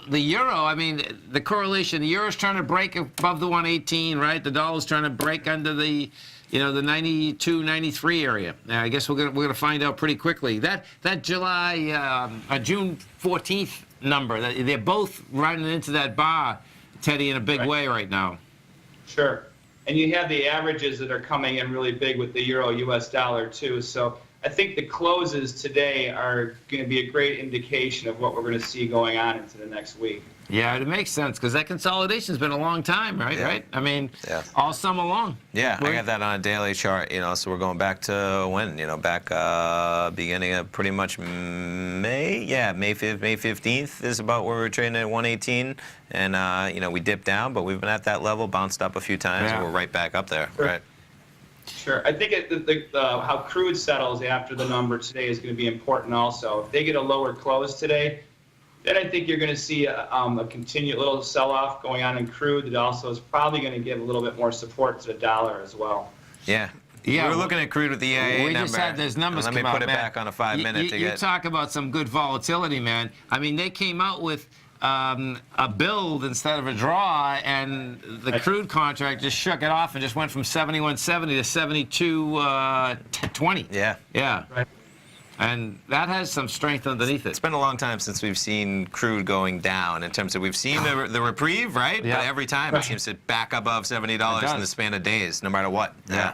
The euro. I mean, the correlation. The euro's trying to break above the 118, right? The dollar's trying to break under the, the 92, 93 area. Now, I guess we're gonna find out pretty quickly. That June 14th number. They're both running into that bar, Teddy, in a big way right now. Sure. And you have the averages that are coming in really big with the euro US dollar too. So I think the closes today are going to be a great indication of what we're going to see going on into the next week. Yeah, it makes sense because that consolidation's been a long time, right? Yeah. Right? I mean, Yeah. all summer long. Yeah, I got that on a daily chart, so we're going back to when, back beginning of pretty much May. Yeah, May 15th is about where we were trading at 118. And, we dipped down, but we've been at that level, bounced up a few times, Yeah. and we're right back up there, Sure. right? Sure. I think how crude settles after the number today is going to be important also. If they get a lower close today, then I think you're going to see a continued little sell-off going on in crude that also is probably going to give a little bit more support to the dollar as well. Yeah. Yeah, We're looking at crude with the EIA we number. just had those numbers Let me come put out, it man. back on a 5-minute to You get. talk about some good volatility, man. I mean, they came out with a build instead of a draw, and the crude contract just shook it off and just went from 71.70 to 72.20. Yeah. Yeah. Right. And that has some strength underneath it. It's been a long time since we've seen crude going down in terms of we've seen the reprieve, right? Yeah. But every time it seems to back above $70 does. in the span of days, no matter what. Yeah.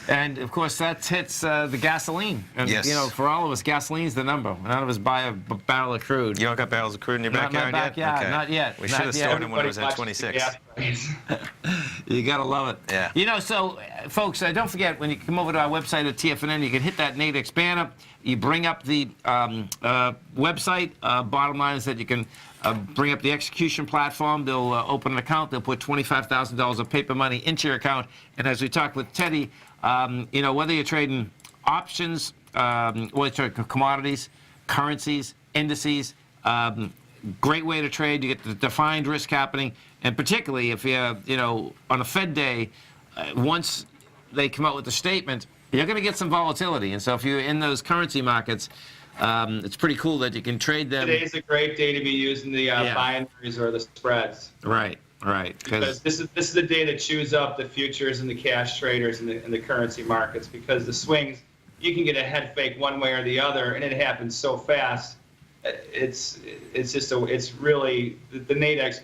And of course, that hits the gasoline. And Yes. for all of us, gasoline's the number. None of us buy a barrel of crude. You don't got barrels of crude in your Not in my backyard yet? backyard, Okay. not yet, We not should have yet. stored them when it was at Everybody watches the 26. gas price. You gotta love it. Yeah. So, folks, don't forget, when you come over to our website at TFNN, you can hit that Nadex banner. You bring up the website. Bottom line is that you can bring up the execution platform. They'll open an account. They'll put $25,000 of paper money into your account. And as we talked with Teddy, whether you're trading options, whether you're trading commodities, currencies, indices, great way to trade. You get the defined risk happening, and particularly if you're, on a Fed day, once they come out with the statement, you're going to get some volatility. And so if you're in those currency markets, it's pretty cool that you can trade them. Today's a great day to be using the binaries or the spreads. Right. Because this is the day that chews up the futures and the cash traders and the currency markets, because the swings, you can get a head fake one way or the other, and it happens so fast. It's really the Nadex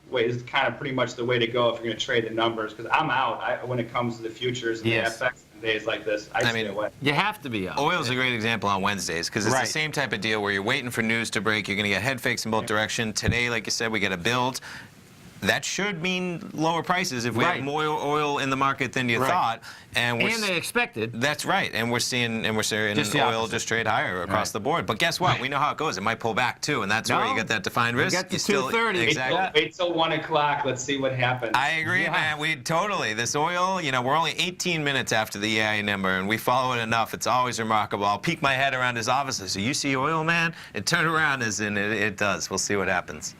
way is kind of pretty much the way to go if you're going to trade the numbers, because I'm out when it comes to the futures and Yes. the FX on days like this. I stay away. You have to be out. Oil's a great example on Wednesdays because it's Right. the same type of deal where you're waiting for news to break. You're going to get head fakes in both directions. Today, like you said, we get a build. That should mean lower prices if we Right. have more oil in the market than you Right. thought. And they expected. That's right. And we're seeing Just the oil opposite. just trade higher across Right. the board. But guess what? We know how it goes. It might pull back too, and that's where No. you get that defined risk. get to You still- 230. Exactly. Wait till 1 o'clock. Let's see what happens. I agree, Yeah. man. We totally. This oil, we're only 18 minutes after the EIA number, and we follow it enough. It's always remarkable. I'll peek my head around his office and say, "You see oil, man?" And turn around, as in it does. We'll see what happens.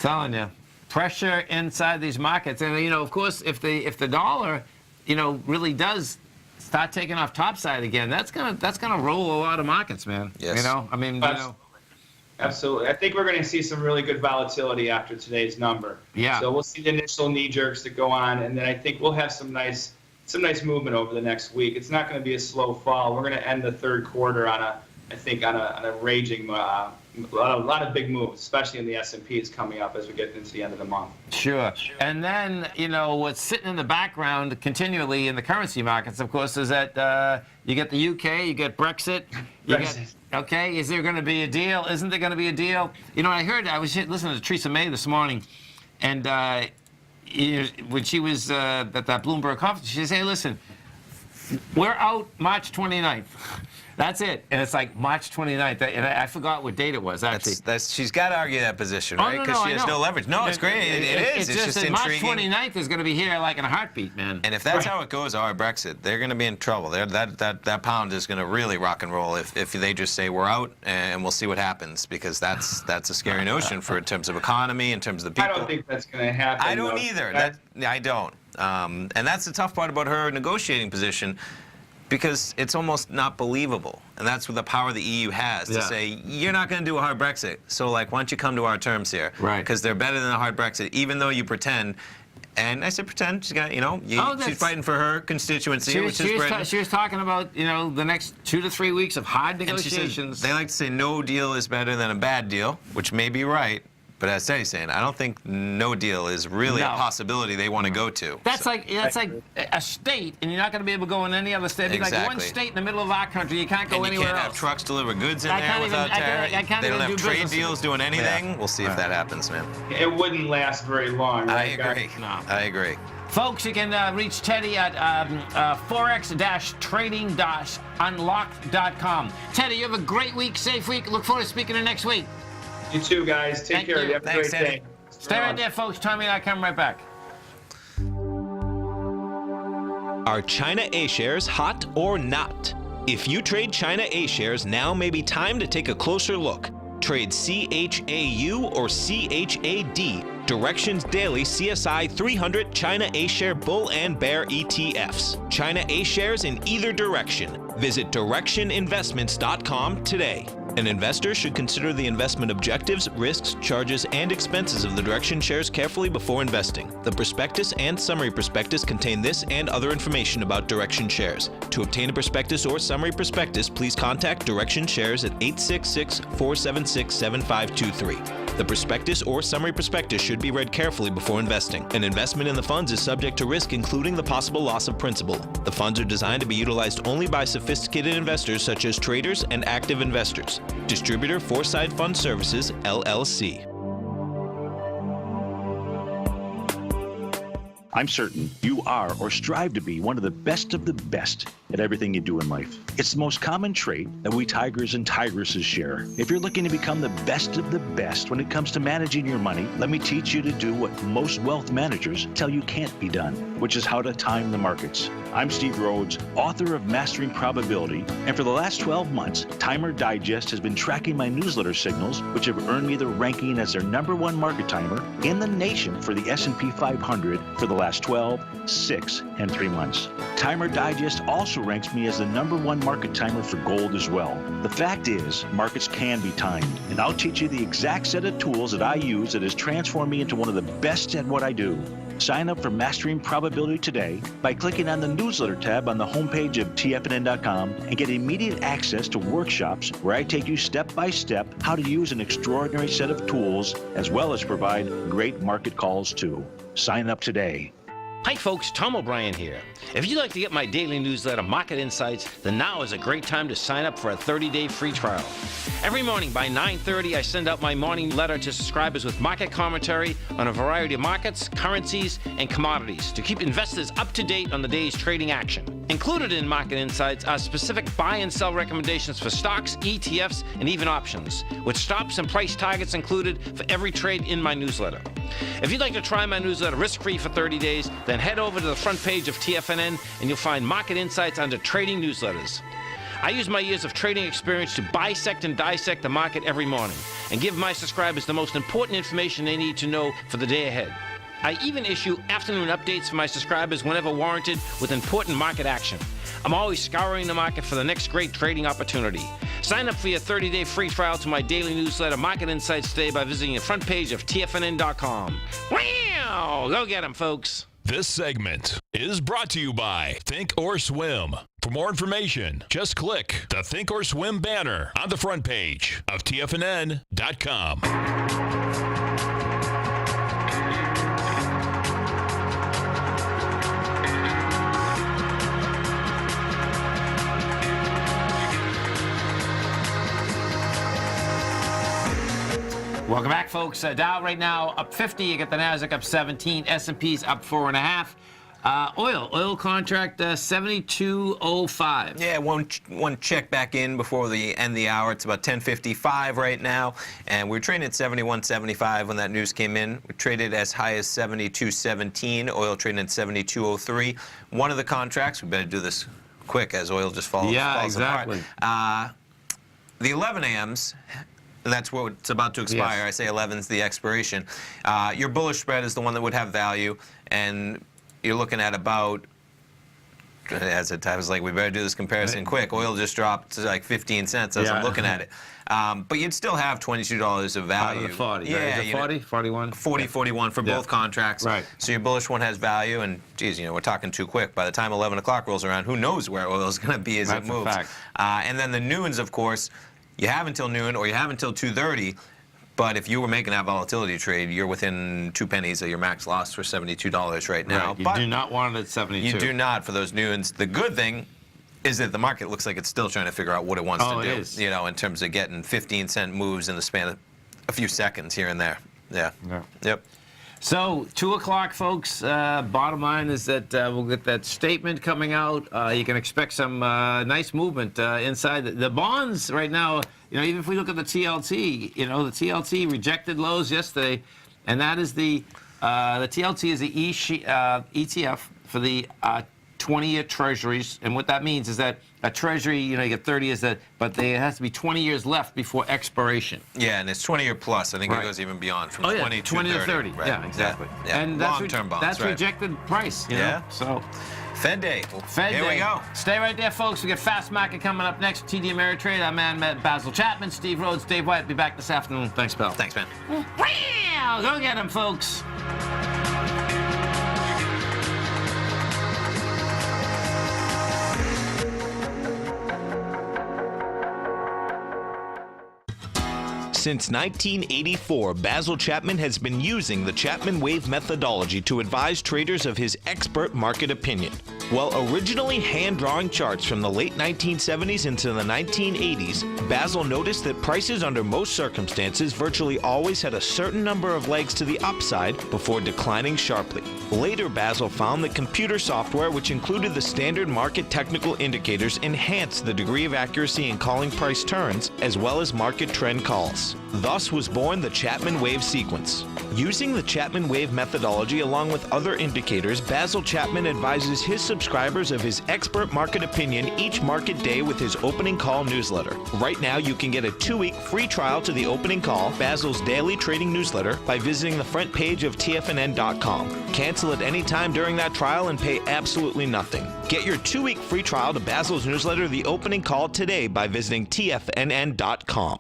Telling you, pressure inside these markets, and of course, if the dollar, really does start taking off topside again, that's gonna roll a lot of markets, man. Yes. Absolutely. I think we're going to see some really good volatility after today's number. Yeah. So we'll see the initial knee jerks that go on, and then I think we'll have some nice movement over the next week. It's not going to be a slow fall. We're going to end the third quarter on a raging, a lot of big moves, especially in the S&Ps coming up as we get into the end of the month. Sure. And then, what's sitting in the background continually in the currency markets, of course, is that you get the UK, you get Brexit. Okay, is there going to be a deal? Isn't there going to be a deal? I was listening to Theresa May this morning, and when she was at that Bloomberg conference, she said, "Hey, listen, we're out March 29th. That's it. And it's like March 29th. And I forgot what date it was, actually. She's got to argue that position, right? Because she has no leverage. No, it's great. It is. It's just that intriguing. March 29th is going to be here like in a heartbeat, man. And if that's how it goes, our Brexit, they're going to be in trouble. That pound is going to really rock and roll if they just say we're out and we'll see what happens, because that's a scary notion in terms of economy, in terms of the people. I don't think that's going to happen. I don't either. I don't. And that's the tough part about her negotiating position, because it's almost not believable. And that's what the power the EU has to say, you're not going to do a hard Brexit. So, like, why don't you come to our terms here? Right. Because they're better than a hard Brexit, even though you pretend. And I said pretend. She's got, she's fighting for her constituency, which is Britain. She was talking about, the next 2 to 3 weeks of hard And she negotiations. said, they like to say no deal is better than a bad deal, which may be right. But as Teddy's saying, I don't think no deal is really a possibility they want to go to. That's like a state, and you're not going to be able to go in any other state. It'd be like one state in the middle of our country. You can't go anywhere else. You can't have trucks deliver goods in there without tariff. They don't have trade deals doing anything. We'll see if that happens, man. It wouldn't last very long. Right? I agree. No. I agree. Folks, you can reach Teddy at forex-trading-unlocked.com. Teddy, you have a great week, safe week. Look forward to speaking to you next week. You too, guys. Take care. You have a great day. Stay right there, folks. Tommy and I come right back. Are China A shares hot or not? If you trade China A shares, now may be time to take a closer look. Trade CHAU or CHAD, Directions Daily CSI 300 China A Share Bull and Bear ETFs. China A shares in either direction. Visit directioninvestments.com today. An investor should consider the investment objectives, risks, charges, and expenses of the Direction shares carefully before investing. The prospectus and summary prospectus contain this and other information about Direction shares. To obtain a prospectus or summary prospectus, please contact Direction shares at 866-476-7523. The prospectus or summary prospectus should be read carefully before investing. An investment in the funds is subject to risk, including the possible loss of principal. The funds are designed to be utilized only by sophisticated investors such as traders and active investors. Distributor Foreside Fund Services, LLC. I'm certain you are or strive to be one of the best at everything you do in life. It's the most common trait that we tigers and tigresses share. If you're looking to become the best of the best when it comes to managing your money, let me teach you to do what most wealth managers tell you can't be done, which is how to time the markets. I'm Steve Rhodes, author of Mastering Probability, and for the last 12 months, Timer Digest has been tracking my newsletter signals, which have earned me the ranking as their #1 market timer in the nation for the S&P 500 for the last 12, 6, and 3 months. Timer Digest also ranks me as the #1 market timer for gold as well. The fact is, markets can be timed, and I'll teach you the exact set of tools that I use that has transformed me into one of the best at what I do. Sign up for Mastering Probability today by clicking on the newsletter tab on the homepage of TFNN.com and get immediate access to workshops where I take you step by step how to use an extraordinary set of tools, as well as provide great market calls too. Sign up today. Hi folks, Tom O'Brien here. If you'd like to get my daily newsletter, Market Insights, then now is a great time to sign up for a 30-day free trial. Every morning by 9:30, I send out my morning letter to subscribers with market commentary on a variety of markets, currencies, and commodities to keep investors up to date on the day's trading action. Included in Market Insights are specific buy and sell recommendations for stocks, ETFs, and even options, with stops and price targets included for every trade in my newsletter. If you'd like to try my newsletter risk-free for 30 days, then head over to the front page of TFNN and you'll find Market Insights under Trading Newsletters. I use my years of trading experience to bisect and dissect the market every morning and give my subscribers the most important information they need to know for the day ahead. I even issue afternoon updates for my subscribers whenever warranted with important market action. I'm always scouring the market for the next great trading opportunity. Sign up for your 30-day free trial to my daily newsletter, Market Insights, today by visiting the front page of TFNN.com. Wow! Go get 'em, folks. This segment is brought to you by Think or Swim. For more information, just click the Think or Swim banner on the front page of TFNN.com. Welcome back, folks. Dow right now up 50. You get the Nasdaq up 17. S&P's up 4.5. Oil contract 72.05. Yeah, one check back in before the end of the hour. It's about 10:55 right now, and we're trading at 71.75 when that news came in. We traded as high as 72.17. Oil trading at 72.03. One of the contracts, we better do this quick as oil just falls exactly. apart. The 11 a.m.s. That's what's about to expire. Yes. I say 11's the expiration. Your bullish spread is the one that would have value, and you're looking at about, as I was like, we better do this comparison quick. Oil just dropped to like 15 cents as I'm looking at it. But you'd still have $22 of value. Out of the 40. Yeah, Is it 40? 41? 40, 41 for both contracts. Right. So your bullish one has value, and geez, we're talking too quick. By the time 11 o'clock rolls around, who knows where oil is going to be as it moves. That's a fact. And then the noons, of course, you have until noon or you have until 2:30. But if you were making that volatility trade, you're within 2 pennies of your max loss for $72 right now. Right. You but do not want it at 72. you do not for those noons. The good thing is that the market looks like it's still trying to figure out what it wants to do. It is. In terms of getting 15-cent moves in the span of a few seconds here and there. Yeah. Yep. So 2 o'clock, folks. Bottom line is that we'll get that statement coming out. You can expect some nice movement inside the bonds right now. Even if we look at the TLT, the TLT rejected lows yesterday, and that is the TLT is the ETF for the 20-year treasuries, and what that means is that a treasury, you get 30 years, but there has to be 20 years left before expiration. Yeah, and it's 20-year plus. I think it goes even beyond from 20 to 30. Right. Yeah, exactly. Yeah. And that's long-term bonds. That's rejected price. You know? So. Fed Day. Fed Here Day. we go. Stay right there, folks. We got Fast Market coming up next. TD Ameritrade. Our man Basil Chapman, Steve Rhodes, Dave White. Be back this afternoon. Thanks, pal. Thanks, man. Wow! Go get him, folks. Since 1984, Basil Chapman has been using the Chapman Wave methodology to advise traders of his expert market opinion. While originally hand-drawing charts from the late 1970s into the 1980s, Basil noticed that prices under most circumstances virtually always had a certain number of legs to the upside before declining sharply. Later, Basil found that computer software, which included the standard market technical indicators, enhanced the degree of accuracy in calling price turns, as well as market trend calls. Thus was born the Chapman Wave sequence. Using the Chapman Wave methodology along with other indicators, Basil Chapman advises his subscribers of his expert market opinion each market day with his opening call newsletter. Right now, you can get a 2-week free trial to the opening call, Basil's daily trading newsletter, by visiting the front page of TFNN.com. Cancel at any time during that trial and pay absolutely nothing. Get your 2-week free trial to Basil's newsletter, The Opening Call, today by visiting TFNN.com.